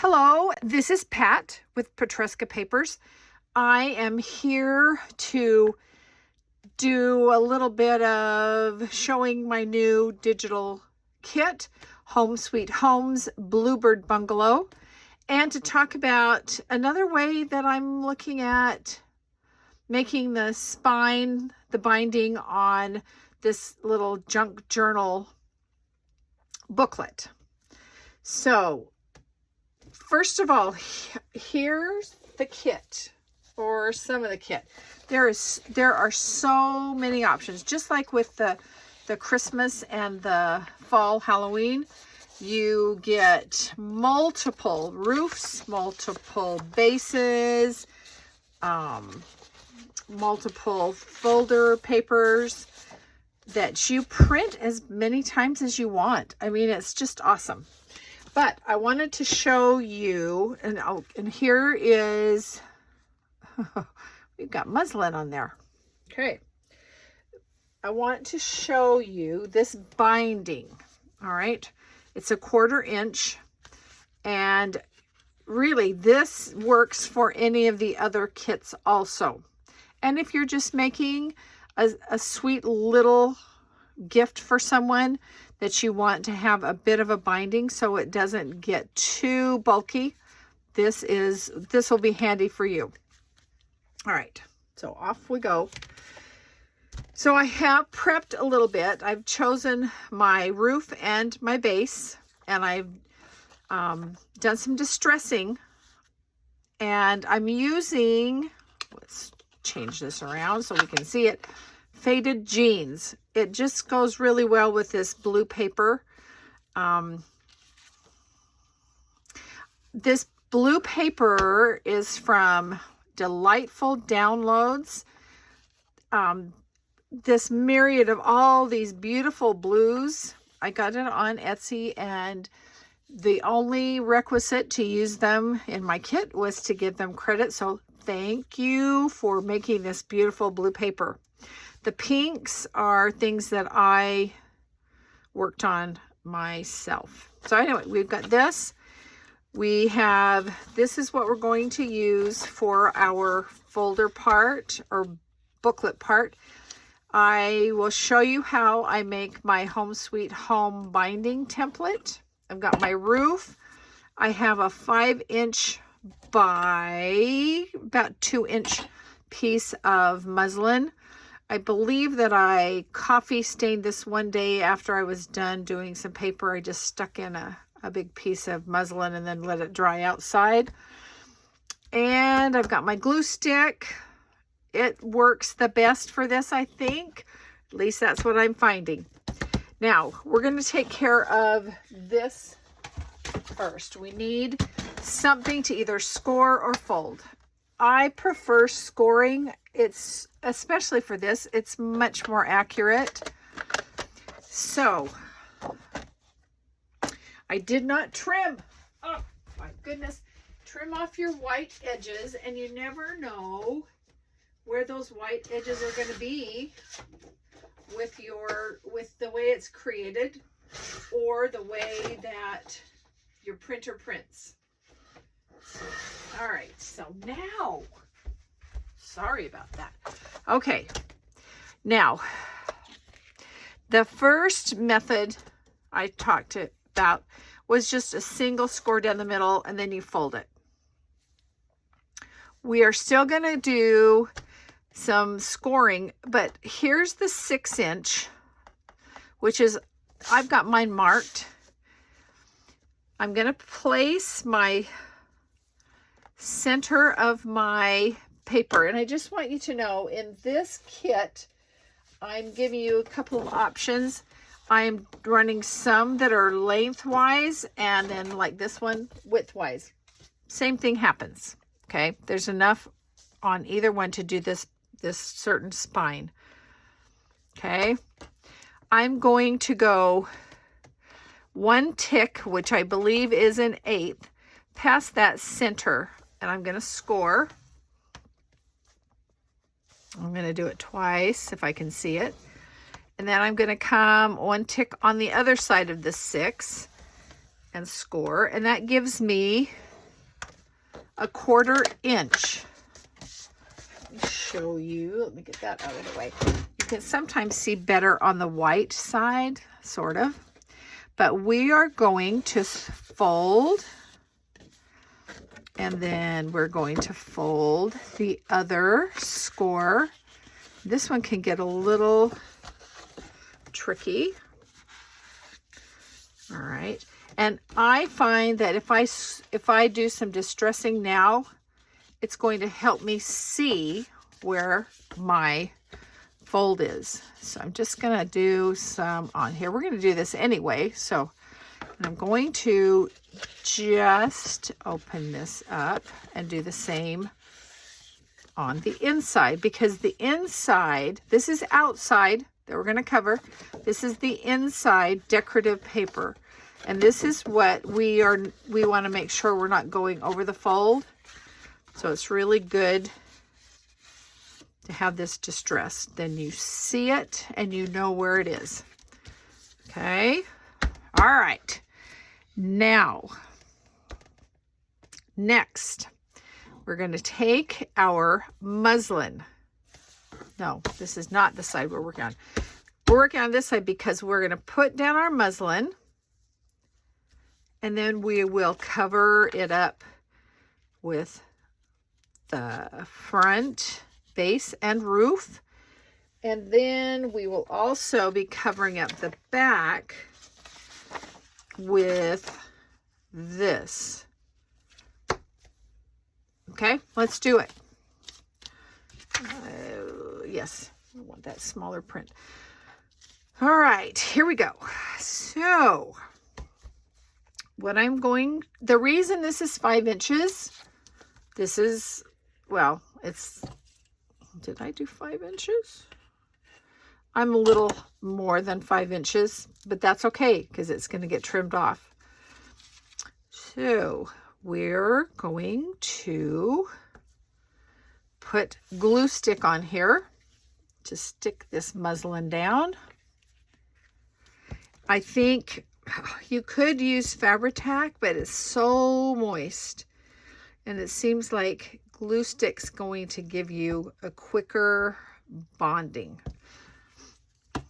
Hello, this is Pat with Petruska Papers. I am here to do a little bit of showing my new digital kit, Home Sweet Homes Bluebird Bungalow, and to talk about another way that I'm looking at making the spine, the binding on this little junk journal booklet. So, first of all, here's the kit, or some of the kit. There are so many options, just like with the Christmas and the fall Halloween. You get multiple roofs, multiple bases, multiple folder papers that you print as many times as you want. I mean, it's just awesome. But I wanted to show you, and here is, we've got muslin on there. Okay. I want to show you this binding. All right. It's a 1/4 inch. And really, this works for any of the other kits also. And if you're just making a sweet little gift for someone that you want to have a bit of a binding so it doesn't get too bulky, this will be handy for you. All right, so off we go. So I have prepped a little bit. I've chosen my roof and my base, and I've done some distressing, and I'm using, let's change this around so we can see it, faded jeans. It just goes really well with this blue paper. This blue paper is from Delightful Downloads. This myriad of all these beautiful blues. I got it on Etsy, and the only requisite to use them in my kit was to give them credit. So thank you for making this beautiful blue paper. The pinks are things that I worked on myself. So anyway, we've got this. This is what we're going to use for our folder part or booklet part. I will show you how I make my Home Sweet Home binding template. I've got my roof. I have a 5-inch by about 2-inch piece of muslin. I believe that I coffee stained this one day after I was done doing some paper. I just stuck in a big piece of muslin and then let it dry outside. And I've got my glue stick. It works the best for this, I think. At least that's what I'm finding. Now, we're going to take care of this first. We need something to either score or fold. I prefer scoring. It's, especially for this, it's much more accurate. So, I did not trim. Oh, my goodness. Trim off your white edges, and you never know where those white edges are going to be with the way it's created or the way that your printer prints. All right, so now, sorry about that. Okay, now, the first method I talked about was just a single score down the middle, and then you fold it. We are still going to do some scoring, but here's the 6-inch, which is, I've got mine marked. I'm going to place my center of my paper, and I just want you to know, in this kit, I'm giving you a couple of options. I'm running some that are lengthwise, and then like this one, widthwise. Same thing happens, okay? There's enough on either one to do this certain spine. Okay, I'm going to go 1 tick, which I believe is 1/8, past that center, and I'm going to score. I'm going to do it twice if I can see it. And then I'm going to come 1 tick on the other side of the 6 and score. And that gives me 1/4 inch. Let me show you. Let me get that out of the way. You can sometimes see better on the white side, sort of. But we are going to fold, and then we're going to fold the other score. This one can get a little tricky. All right. And I find that if I do some distressing now, it's going to help me see where my fold is. So I'm just going to do some on here. We're going to do this anyway. So I'm going to just open this up and do the same on the inside, because the inside, this is outside that we're going to cover. This is the inside decorative paper. And this is what we want to make sure we're not going over the fold. So it's really good to have this distressed. Then you see it and you know where it is. Okay. All right. Now, next, we're going to take our muslin. No, this is not the side we're working on. We're working on this side because we're going to put down our muslin, and then we will cover it up with the front, base, and roof. And then we will also be covering up the back with this. Okay, let's do it. Yes, I want that smaller print. All right, here we go. So the reason this is 5 inches, this is, well, did I do 5 inches? I'm a little more than 5 inches, but that's okay because it's going to get trimmed off. So we're going to put glue stick on here to stick this muslin down. I think you could use Fabri-Tac, but it's so moist, and it seems like glue stick's going to give you a quicker bonding. All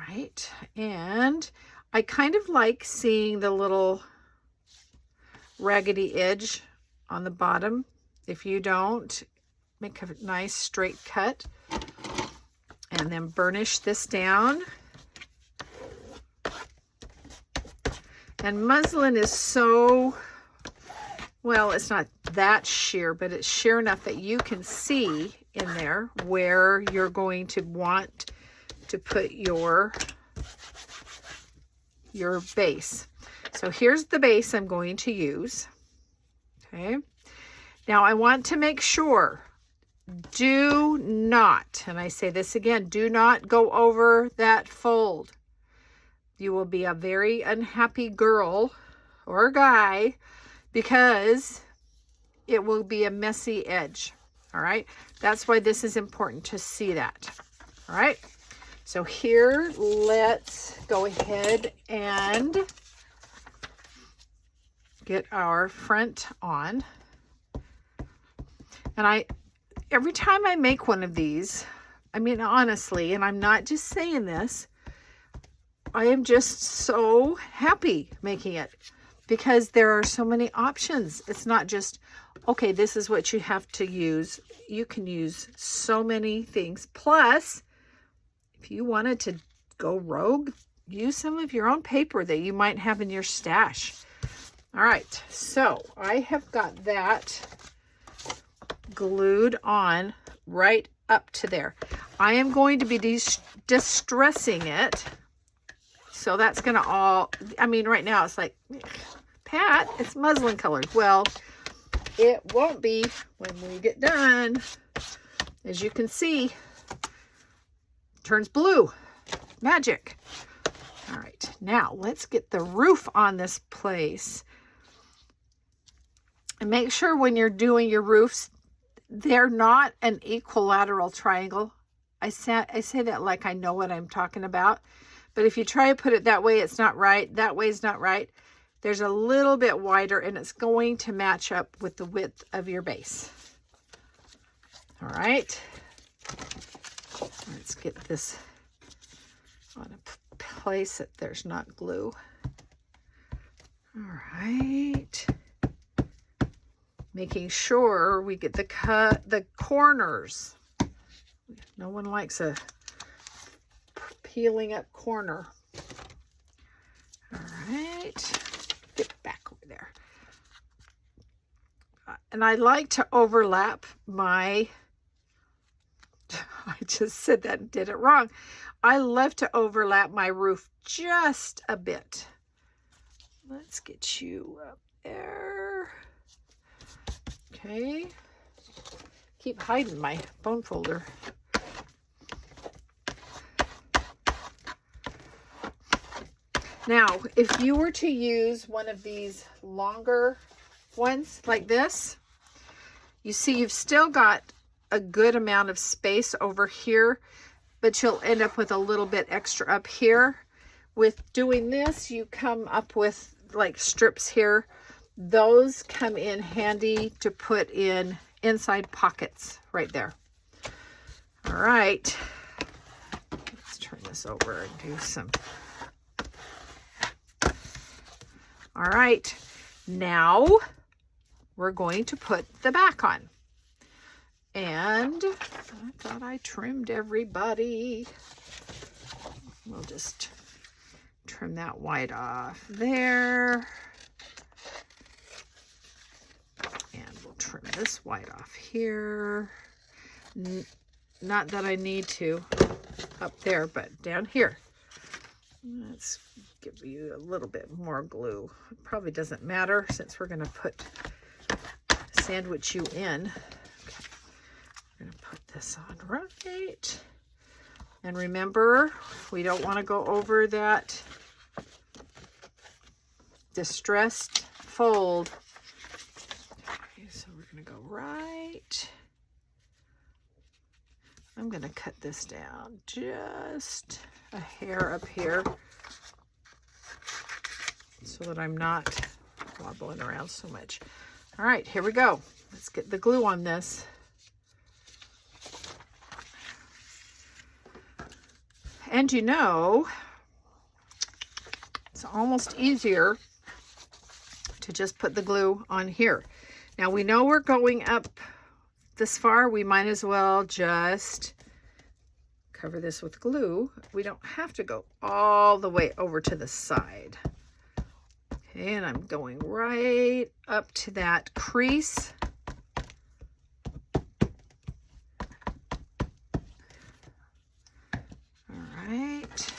right, and I kind of like seeing the little raggedy edge on the bottom. If you don't, make a nice straight cut and then burnish this down. And muslin is so, well, it's not that sheer, but it's sheer enough that you can see in there where you're going to want to put your base. So here's the base I'm going to use. Okay. Now I want to make sure, do not, and I say this again, do not go over that fold. You will be a very unhappy girl or guy because it will be a messy edge. All right. That's why this is important to see that. All right. So here, let's go ahead and get our front on. And every time I make one of these, I mean, honestly, and I'm not just saying this, I am just so happy making it because there are so many options. It's not just, okay, this is what you have to use. You can use so many things. Plus, if you wanted to go rogue, use some of your own paper that you might have in your stash. All right, so I have got that glued on right up to there. I am going to be distressing it. So that's going to all, I mean, right now it's like, Pat, it's muslin colored. Well, it won't be when we get done. As you can see, it turns blue. Magic. All right, now let's get the roof on this place. And make sure when you're doing your roofs, they're not an equilateral triangle. I say that like I know what I'm talking about. But if you try to put it that way, it's not right. That way is not right. there's a little bit wider, and it's going to match up with the width of your base. All right, let's get this on a place that there's not glue. All right, making sure we get the corners. No one likes a peeling up corner. All right, get back over there. And I like to overlap my, I just said that and did it wrong. I love to overlap my roof just a bit. Let's get you up there. Okay. Keep hiding my bone folder. Now, if you were to use one of these longer ones like this, you see you've still got a good amount of space over here, but you'll end up with a little bit extra up here. With doing this, you come up with like strips here. Those come in handy to put in inside pockets right there. All right, let's turn this over and do some. All right, now we're going to put the back on. And I thought I trimmed everybody. We'll just trim that white off there. And we'll trim this white off here. Not that I need to up there, but down here. Let's give you a little bit more glue. It probably doesn't matter since we're going to sandwich you in. Okay. I'm going to put this on right. And remember, we don't want to go over that distressed fold. Okay, so we're going to go right. I'm going to cut this down just a hair up here so that I'm not wobbling around so much. All right, here we go. Let's get the glue on this. And you know, it's almost easier to just put the glue on here. Now we know we're going up this far, we might as well just cover this with glue. We don't have to go all the way over to the side. Okay, and I'm going right up to that crease. All right,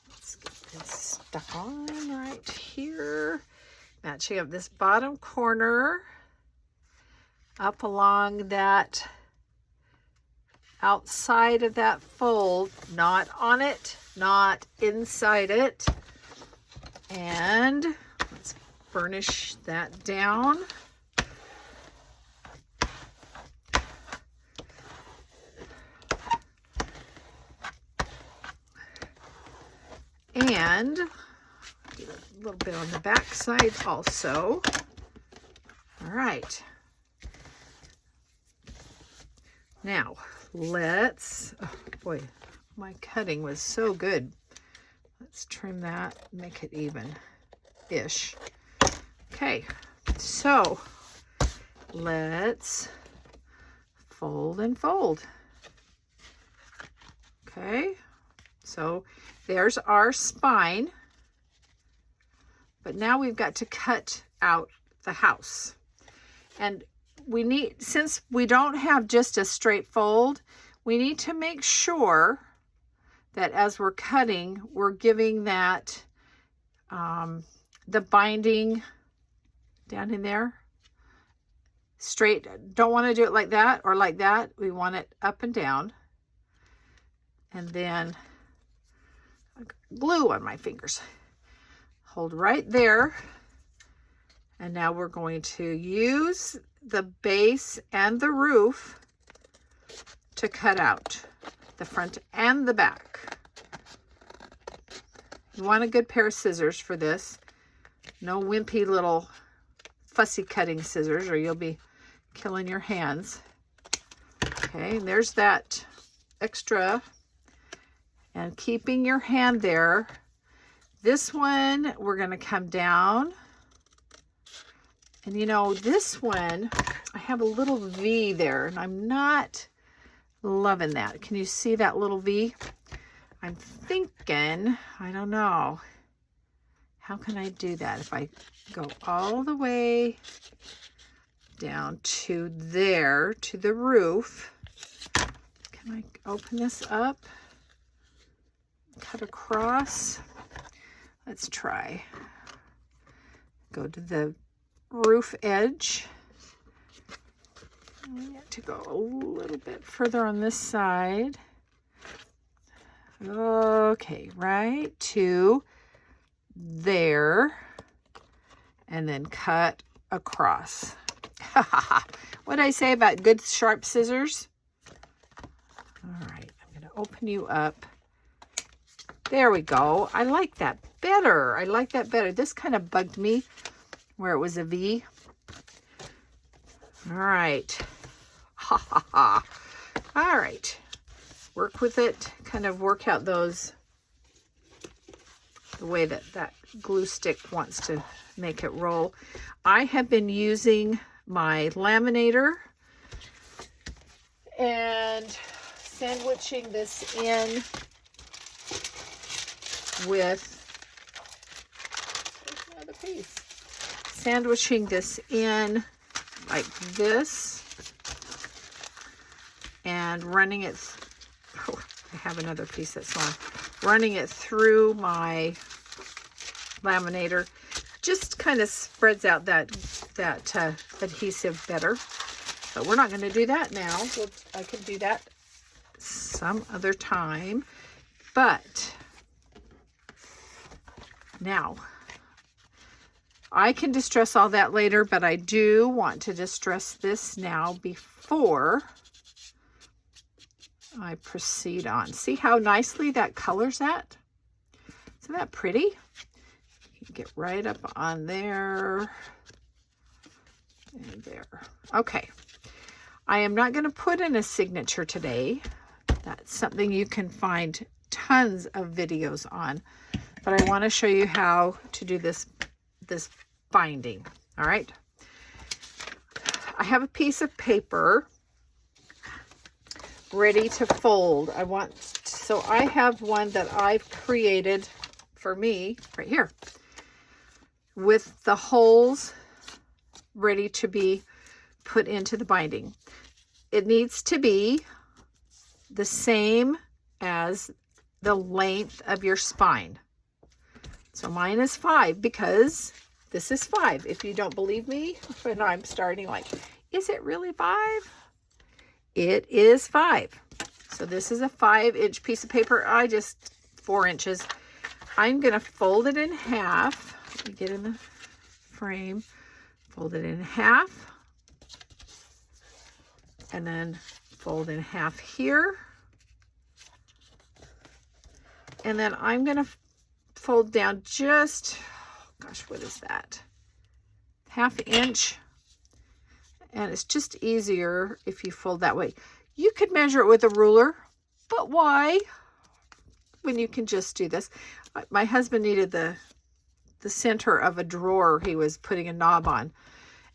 let's get this stuck on right here. Matching up this bottom corner up along that outside of that fold, not on it, not inside it. And let's burnish that down. And do a little bit on the back side also. All right. Now let's, oh boy, my cutting was so good. Let's trim that, make it even-ish. Okay, so let's fold and fold. Okay, so there's our spine. But now we've got to cut out the house. And we need, since we don't have just a straight fold, we need to make sure that as we're cutting, we're giving that, the binding down in there straight. Don't want to do it like that or like that. We want it up and down. And then glue on my fingers. Hold right there. And now we're going to use the base and the roof to cut out the front and the back. You want a good pair of scissors for this. No wimpy little fussy cutting scissors or you'll be killing your hands. Okay, and there's that extra. And keeping your hand there. This one, we're going to come down. And you know, this one, I have a little V there, and I'm not loving that. Can you see that little V? I'm thinking, I don't know. How can I do that? If I go all the way down to there, to the roof, can I open this up? Cut across. Let's try. Go to the roof edge. I need to go a little bit further on this side. Okay, right to there, and then cut across. What did I say about good sharp scissors? All right, I'm going to open you up. There we go. I like that better. I like that better. This kind of bugged me where it was a V. All right. Ha ha ha. All right. Work with it. Kind of work out those, the way that that glue stick wants to make it roll. I have been using my laminator and sandwiching this in with, there's another piece. Sandwiching this in like this and running it, oh, I have another piece that's on. Running it through my laminator just kind of spreads out that adhesive better. But we're not going to do that now. I can do that some other time. But now, I can distress all that later, but I do want to distress this now before I proceed on. See how nicely that colors that? Isn't that pretty? You can get right up on there and there. Okay. I am not going to put in a signature today. That's something you can find tons of videos on. But I want to show you how to do this binding. All right. I have a piece of paper ready to fold. So I have one that I've created for me right here with the holes ready to be put into the binding. It needs to be the same as the length of your spine. So mine is 5 because this is 5. If you don't believe me, when I'm starting like, is it really 5? It is 5. So this is a 5-inch piece of paper. 4 inches. I'm going to fold it in half. Let me get in the frame. Fold it in half. And then fold in half here. And then I'm going to fold down just, gosh, what is that? 1/2 inch. And it's just easier if you fold that way. You could measure it with a ruler, but why? When you can just do this. My husband needed the center of a drawer he was putting a knob on.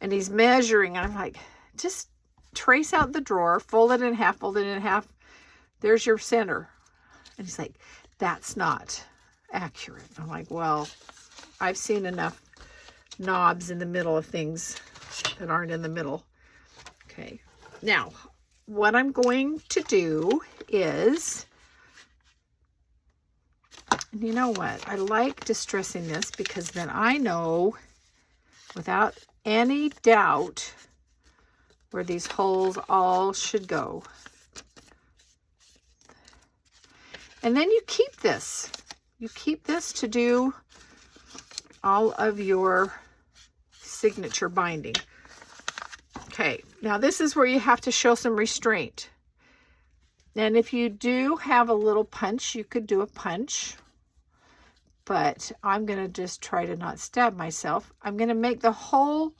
And he's measuring, and I'm like, just trace out the drawer, fold it in half, fold it in half. There's your center. And he's like, that's not accurate. I'm like, well, I've seen enough knobs in the middle of things that aren't in the middle. Okay, now what I'm going to do is, and you know what, I like distressing this because then I know without any doubt where these holes all should go. And then you keep this. You keep this to do all of your signature binding. Okay, now this is where you have to show some restraint. And if you do have a little punch, you could do a punch. but I'm going to just try to not stab myself. I'm going to make the hole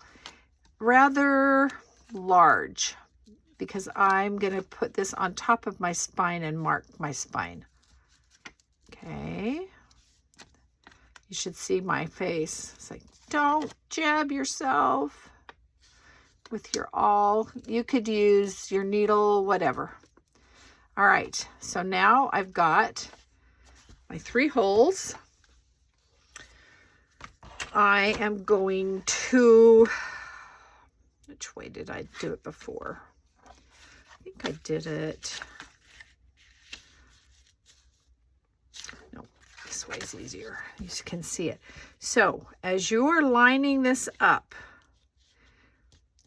rather large because I'm going to put this on top of my spine and mark my spine. Okay. You should see my face. It's like, don't jab yourself with your awl. You could use your needle, whatever. All right, so now I've got my 3 holes. I am going to, which way did I do it before? I think I did it. No, this way is easier. You can see it. So as you are lining this up,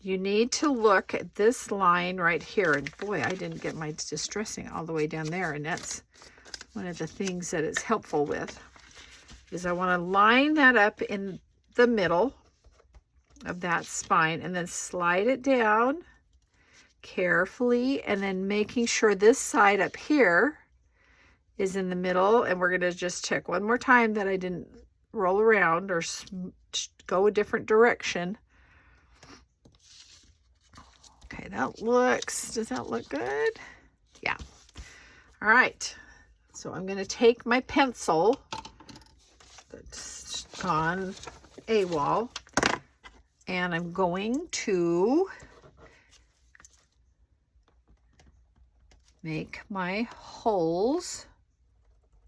you need to look at this line right here. And boy, I didn't get my distressing all the way down there. And that's one of the things that it's helpful with, is I want to line that up in the middle of that spine and then slide it down carefully, and then making sure this side up here is in the middle. And we're going to just check one more time that I didn't roll around or go a different direction. Okay, does that look good? Yeah. All right. So I'm going to take my pencil that's gone AWOL, and I'm going to make my holes,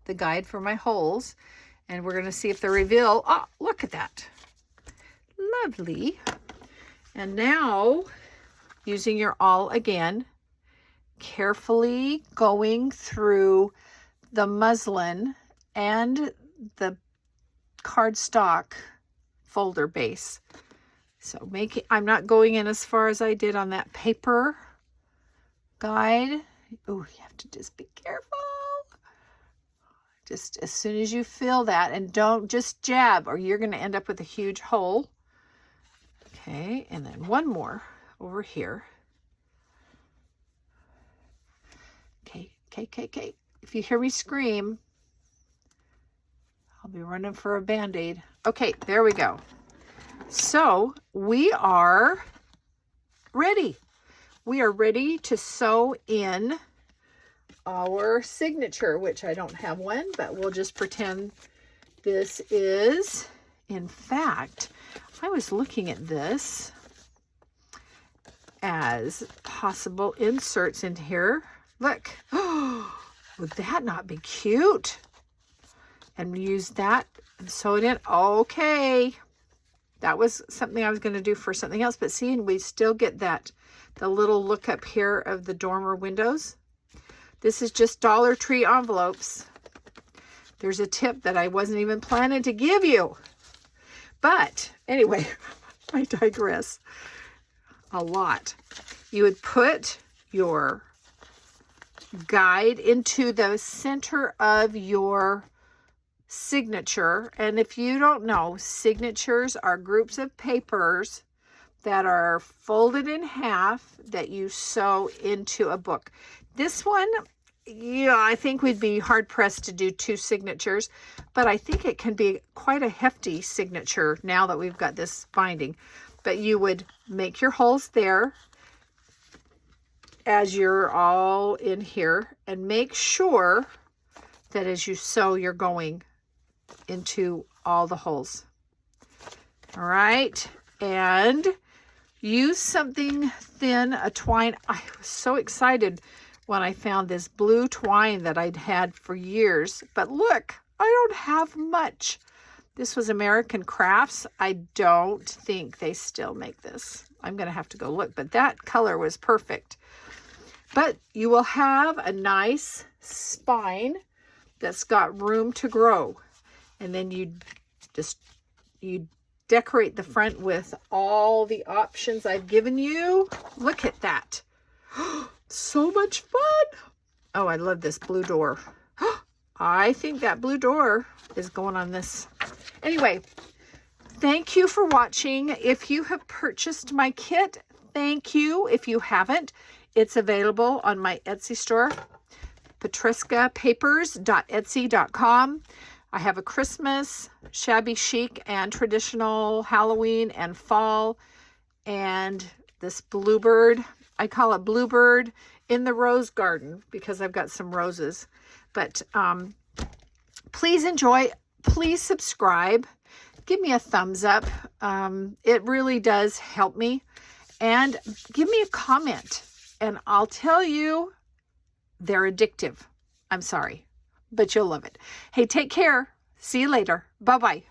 the guide for my holes, and we're going to see if they reveal. Oh, look at that. Lovely. And now, using your awl again, carefully going through the muslin and the cardstock folder base. So I'm not going in as far as I did on that paper guide. Oh, you have to just be careful. Just as soon as you feel that, and don't just jab or you're going to end up with a huge hole. Okay, and then one more over here. Okay. If you hear me scream, I'll be running for a Band-Aid. Okay, there we go. So we are ready. We are ready to sew in our signature, which I don't have one, but we'll just pretend this is. In fact, I was looking at this as possible inserts in here. Look, would that not be cute? And use that and sew it in. Okay, that was something I was going to do for something else, but see, and we still get that, the little look up here of the dormer windows. This is just Dollar Tree envelopes. There's a tip that I wasn't even planning to give you. But anyway, I digress a lot. You would put your guide into the center of your signature. And if you don't know, signatures are groups of papers that are folded in half that you sew into a book. This one, yeah, I think we'd be hard pressed to do 2 signatures, but I think it can be quite a hefty signature now that we've got this binding. But you would make your holes there as you're all in here, and make sure that as you sew, you're going into all the holes. All right, and use something thin, a twine. I was so excited when I found this blue twine that I'd had for years, but look, I don't have much. This was American Crafts. I don't think they still make this. I'm going to have to go look, but that color was perfect. But you will have a nice spine that's got room to grow. And then you decorate the front with all the options I've given you. Look at that. So much fun. Oh, I love this blue door. I think that blue door is going on this. Anyway, thank you for watching. If you have purchased my kit, thank you. If you haven't, it's available on my Etsy store, patriskapapers.etsy.com. I have a Christmas, shabby chic, and traditional, Halloween and fall, and this bluebird. I call it bluebird in the rose garden because I've got some roses. But please enjoy. Please subscribe. Give me a thumbs up. It really does help me. And give me a comment. And I'll tell you, they're addictive. I'm sorry, but you'll love it. Hey, take care. See you later. Bye-bye.